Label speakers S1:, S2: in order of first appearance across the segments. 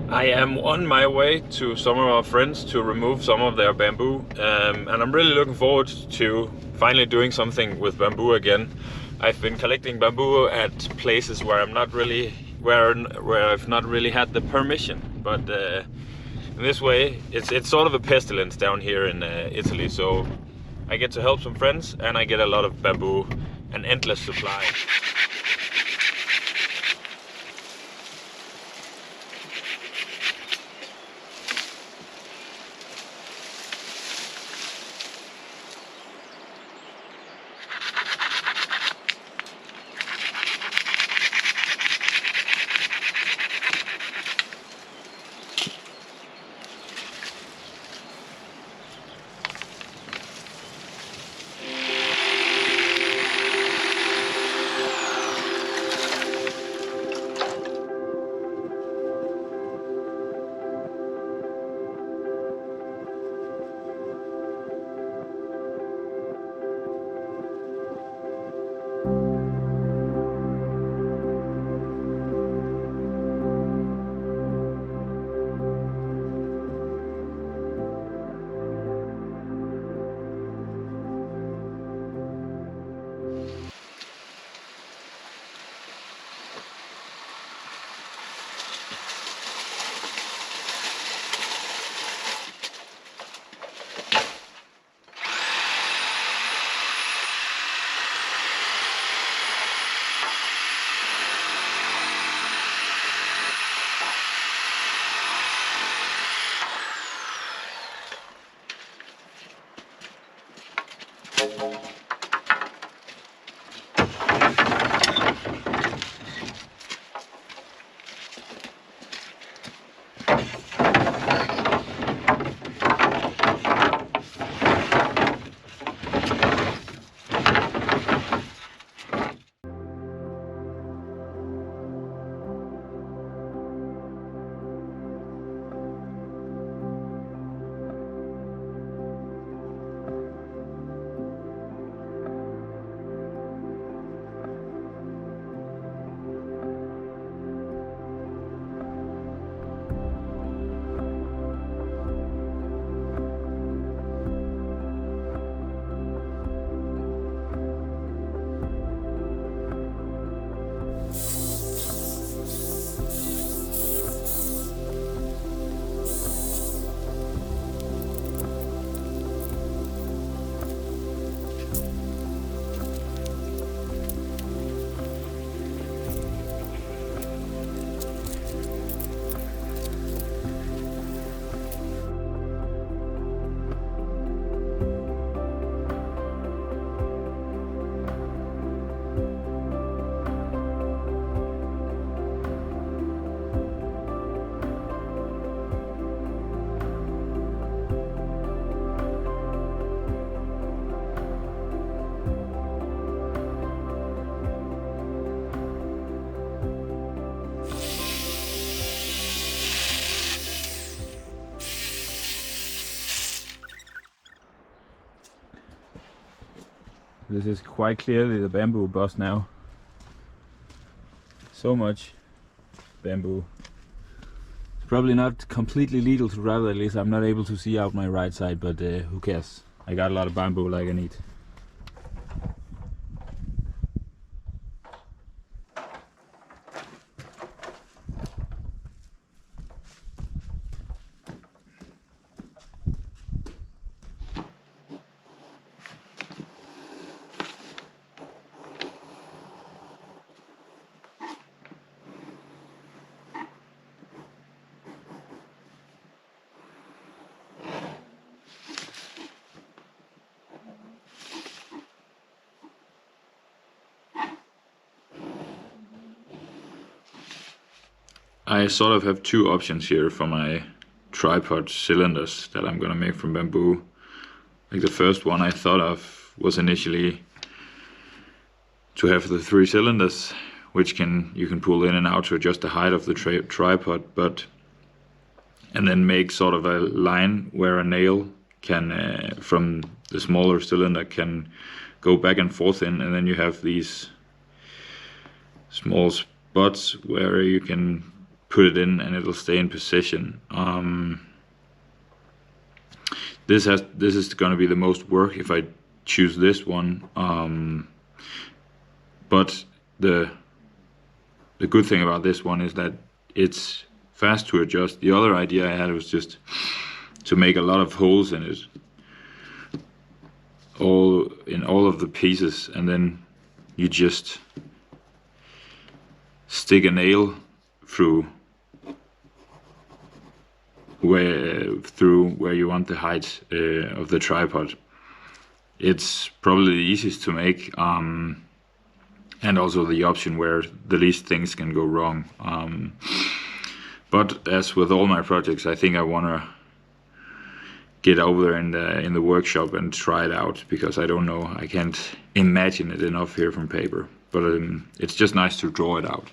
S1: I am on my way to some of our friends to remove some of their bamboo, and I'm really looking forward to finally doing something with bamboo again. I've been collecting bamboo at places where I'm not really where I've not really had the permission, but in this way it's sort of a pestilence down here in Italy. So I get to help some friends, and I get a lot of bamboo, an endless supply. This is quite clearly the bamboo bus now. So much bamboo. It's probably not completely legal to travel, at least I'm not able to see out my right side, but who cares? I got a lot of bamboo like I need. I sort of have two options here for my tripod cylinders that I'm gonna make from bamboo. Like the first one I thought of was initially to have the 3 cylinders, which you can pull in and out to adjust the height of the tripod, and then make sort of a line where a nail can from the smaller cylinder can go back and forth in, and then you have these small spots where you can put it in and it'll stay in position. This is going to be the most work if I choose this one. But the good thing about this one is that it's fast to adjust. The other idea I had was just to make a lot of holes in it, all of the pieces, and then you just stick a nail through where you want the height of the tripod. It's probably the easiest to make, and also the option where the least things can go wrong. But as with all my projects, I think I want to get over there in the workshop and try it out, because I don't know, I can't imagine it enough here from paper. But it's just nice to draw it out.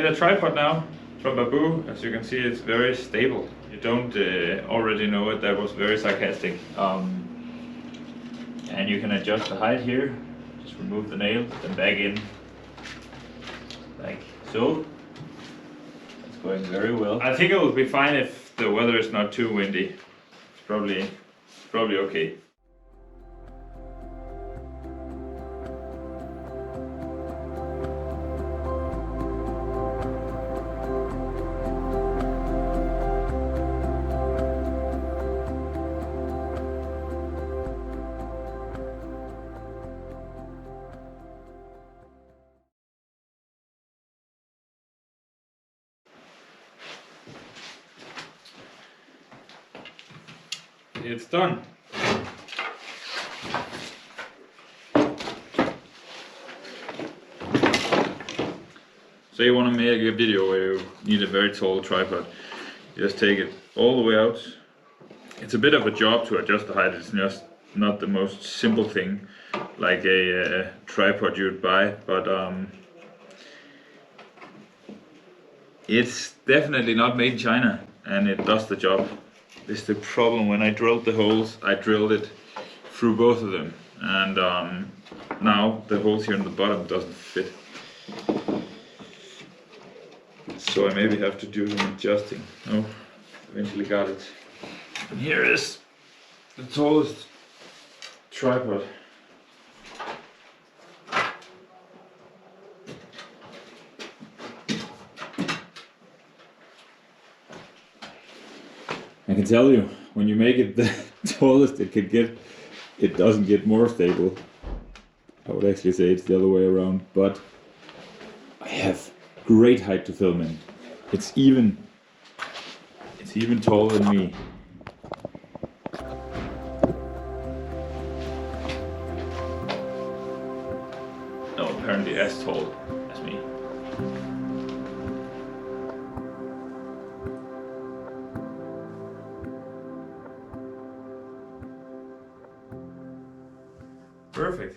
S1: made a tripod now from Bamboo. As you can see, it's very stable. You don't already know it, that was very sarcastic. And you can adjust the height here. Just remove the nail, then back in, like so. It's going very well. I think it will be fine if the weather is not too windy. It's probably okay. It's done. So you want to make a video where you need a very tall tripod. You just take it all the way out. It's a bit of a job to adjust the height. It's just not the most simple thing like a tripod you'd buy, but it's definitely not made in China, and it does the job. This is the problem. When I drilled the holes, I drilled it through both of them, and now the holes here on the bottom doesn't fit. So I maybe have to do some adjusting. Oh, eventually got it. And here is the tallest tripod. I can tell you, when you make it the tallest it can get, it doesn't get more stable. I would actually say it's the other way around, but I have great height to film in. It's even taller than me. No, apparently as tall as me. Perfect.